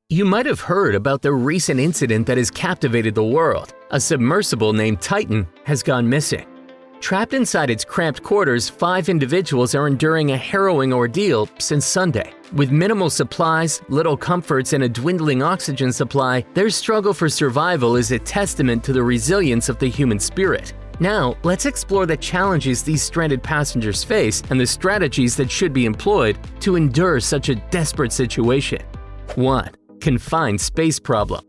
You might have heard about the recent incident that has captivated the world. A submersible named Titan has gone missing. Trapped inside its cramped quarters, 5 individuals are enduring a harrowing ordeal since Sunday. With minimal supplies, little comforts, and a dwindling oxygen supply, their struggle for survival is a testament to the resilience of the human spirit. Now, let's explore the challenges these stranded passengers face and the strategies that should be employed to endure such a desperate situation. 1. Confined space problem.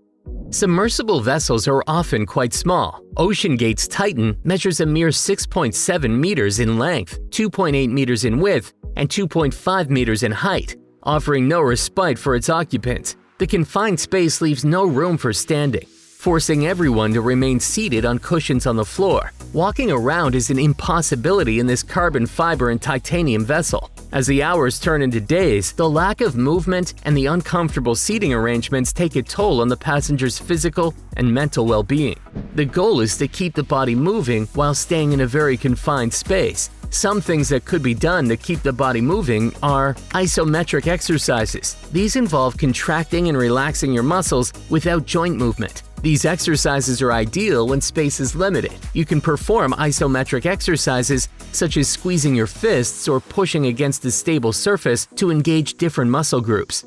Submersible vessels are often quite small. OceanGate's Titan measures a mere 6.7 meters in length, 2.8 meters in width, and 2.5 meters in height, offering no respite for its occupants. The confined space leaves no room for standing, forcing everyone to remain seated on cushions on the floor. Walking around is an impossibility in this carbon fiber and titanium vessel. As the hours turn into days, the lack of movement and the uncomfortable seating arrangements take a toll on the passenger's physical and mental well-being. The goal is to keep the body moving while staying in a very confined space. Some things that could be done to keep the body moving are isometric exercises. These involve contracting and relaxing your muscles without joint movement. These exercises are ideal when space is limited. You can perform isometric exercises such as squeezing your fists or pushing against a stable surface to engage different muscle groups.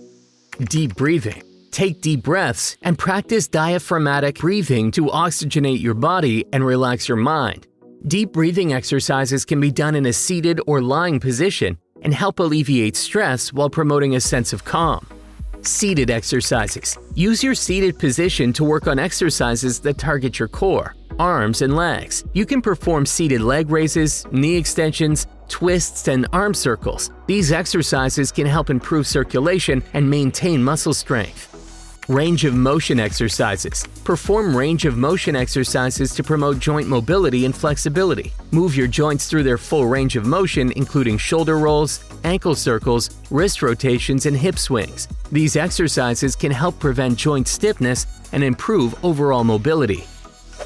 Deep breathing. Take deep breaths and practice diaphragmatic breathing to oxygenate your body and relax your mind. Deep breathing exercises can be done in a seated or lying position and help alleviate stress while promoting a sense of calm. Seated exercises. Use your seated position to work on exercises that target your core, arms, and legs. You can perform seated leg raises, knee extensions, twists, and arm circles. These exercises can help improve circulation and maintain muscle strength. Range of motion exercises. Perform range of motion exercises to promote joint mobility and flexibility. Move your joints through their full range of motion, including shoulder rolls, ankle circles, wrist rotations, and hip swings. These exercises can help prevent joint stiffness and improve overall mobility.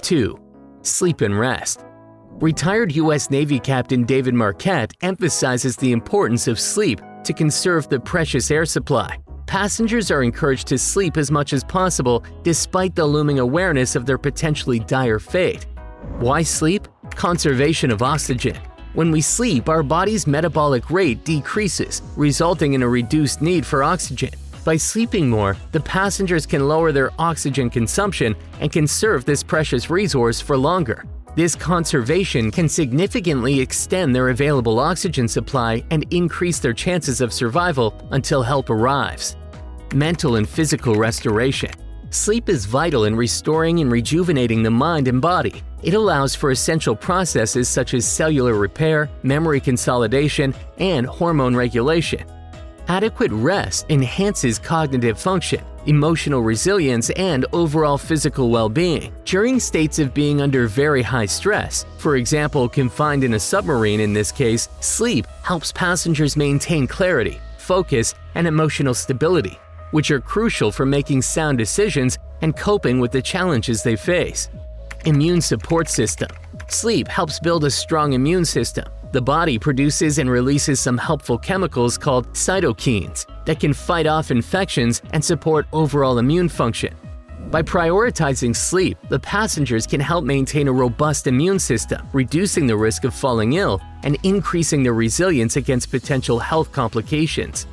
2. Sleep and rest. Retired U.S. Navy Captain David Marquette emphasizes the importance of sleep to conserve the precious air supply. Passengers are encouraged to sleep as much as possible despite the looming awareness of their potentially dire fate. Why sleep? Conservation of oxygen. When we sleep, our body's metabolic rate decreases, resulting in a reduced need for oxygen. By sleeping more, the passengers can lower their oxygen consumption and conserve this precious resource for longer. This conservation can significantly extend their available oxygen supply and increase their chances of survival until help arrives. Mental and physical restoration. Sleep is vital in restoring and rejuvenating the mind and body. It allows for essential processes such as cellular repair, memory consolidation, and hormone regulation. Adequate rest enhances cognitive function, emotional resilience, and overall physical well-being. During states of being under very high stress, for example, confined in a submarine in this case, sleep helps passengers maintain clarity, focus, and emotional stability, which are crucial for making sound decisions and coping with the challenges they face. Immune support system. Sleep helps build a strong immune system. The body produces and releases some helpful chemicals called cytokines that can fight off infections and support overall immune function. By prioritizing sleep, the passengers can help maintain a robust immune system, reducing the risk of falling ill and increasing their resilience against potential health complications.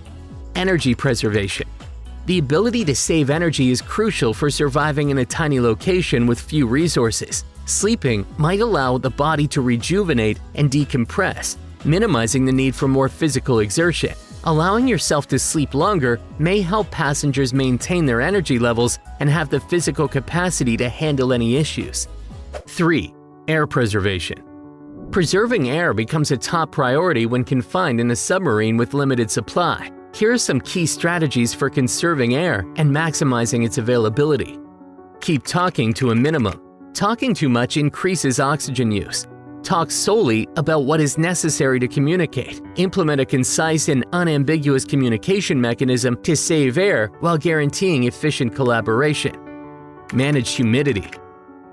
Energy preservation. The ability to save energy is crucial for surviving in a tiny location with few resources. Sleeping might allow the body to rejuvenate and decompress, minimizing the need for more physical exertion. Allowing yourself to sleep longer may help passengers maintain their energy levels and have the physical capacity to handle any issues. 3. Air preservation. Preserving air becomes a top priority when confined in a submarine with limited supply. Here are some key strategies for conserving air and maximizing its availability. Keep talking to a minimum. Talking too much increases oxygen use. Talk solely about what is necessary to communicate. Implement a concise and unambiguous communication mechanism to save air while guaranteeing efficient collaboration. Manage humidity.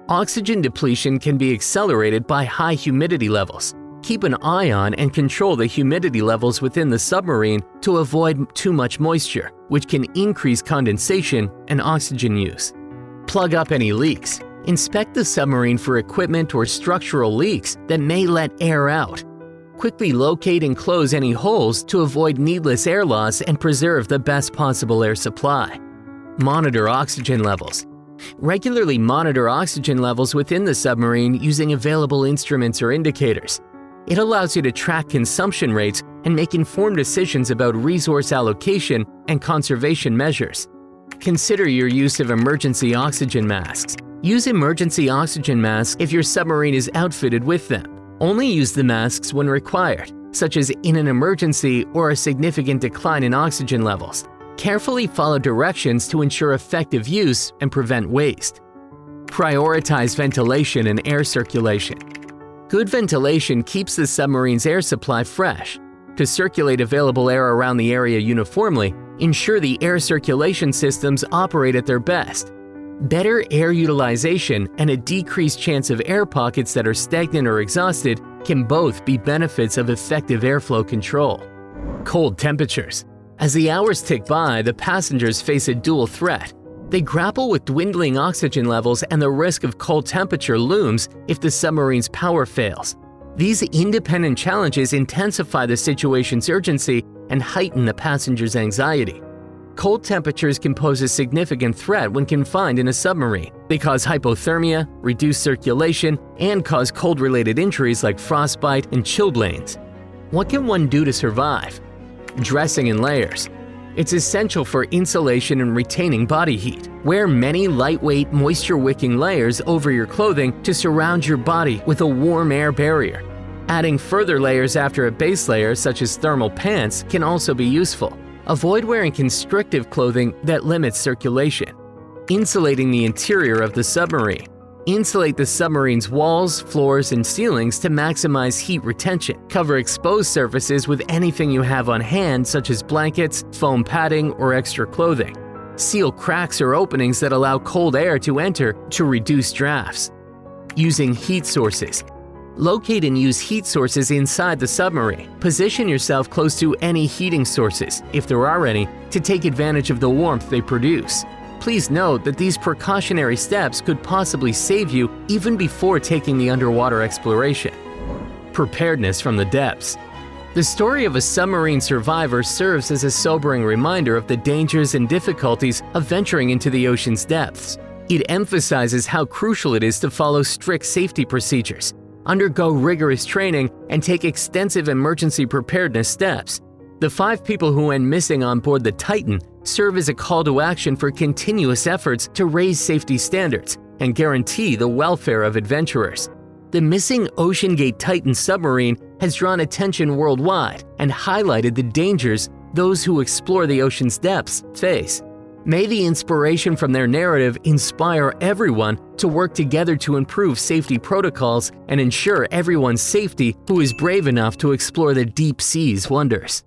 Oxygen depletion can be accelerated by high humidity levels. keep an eye on and control the humidity levels within the submarine to avoid too much moisture, which can increase condensation and oxygen use. Plug up any leaks. Inspect the submarine for equipment or structural leaks that may let air out. Quickly locate and close any holes to avoid needless air loss and preserve the best possible air supply. Monitor oxygen levels. Regularly monitor oxygen levels within the submarine using available instruments or indicators. It allows you to track consumption rates and make informed decisions about resource allocation and conservation measures. Consider your use of emergency oxygen masks. Use emergency oxygen masks if your submarine is outfitted with them. Only use the masks when required, such as in an emergency or a significant decline in oxygen levels. Carefully follow directions to ensure effective use and prevent waste. Prioritize ventilation and air circulation. Good ventilation keeps the submarine's air supply fresh. To circulate available air around the area uniformly, ensure the air circulation systems operate at their best. Better air utilization and a decreased chance of air pockets that are stagnant or exhausted can both be benefits of effective airflow control. Cold temperatures. As the hours tick by, the passengers face a dual threat. They grapple with dwindling oxygen levels and the risk of cold temperature looms if the submarine's power fails. These independent challenges intensify the situation's urgency and heighten the passengers' anxiety. Cold temperatures can pose a significant threat when confined in a submarine. They cause hypothermia, reduce circulation, and cause cold-related injuries like frostbite and chilblains. What can one do to survive? Dressing in layers. It's essential for insulation and retaining body heat. Wear many lightweight, moisture-wicking layers over your clothing to surround your body with a warm air barrier. Adding further layers after a base layer, such as thermal pants, can also be useful. Avoid wearing constrictive clothing that limits circulation. Insulating the interior of the submarine. Insulate the submarine's walls, floors, and ceilings to maximize heat retention. Cover exposed surfaces with anything you have on hand, such as blankets, foam padding, or extra clothing. Seal cracks or openings that allow cold air to enter to reduce drafts. Using heat sources. Locate and use heat sources inside the submarine. Position yourself close to any heating sources, if there are any, to take advantage of the warmth they produce. Please note that these precautionary steps could possibly save you even before taking the underwater exploration. Preparedness from the depths. The story of a submarine survivor serves as a sobering reminder of the dangers and difficulties of venturing into the ocean's depths. It emphasizes how crucial it is to follow strict safety procedures, undergo rigorous training, and take extensive emergency preparedness steps. The 5 people who went missing on board the Titan serve as a call to action for continuous efforts to raise safety standards and guarantee the welfare of adventurers. The missing OceanGate Titan submarine has drawn attention worldwide and highlighted the dangers those who explore the ocean's depths face. May the inspiration from their narrative inspire everyone to work together to improve safety protocols and ensure everyone's safety who is brave enough to explore the deep sea's wonders.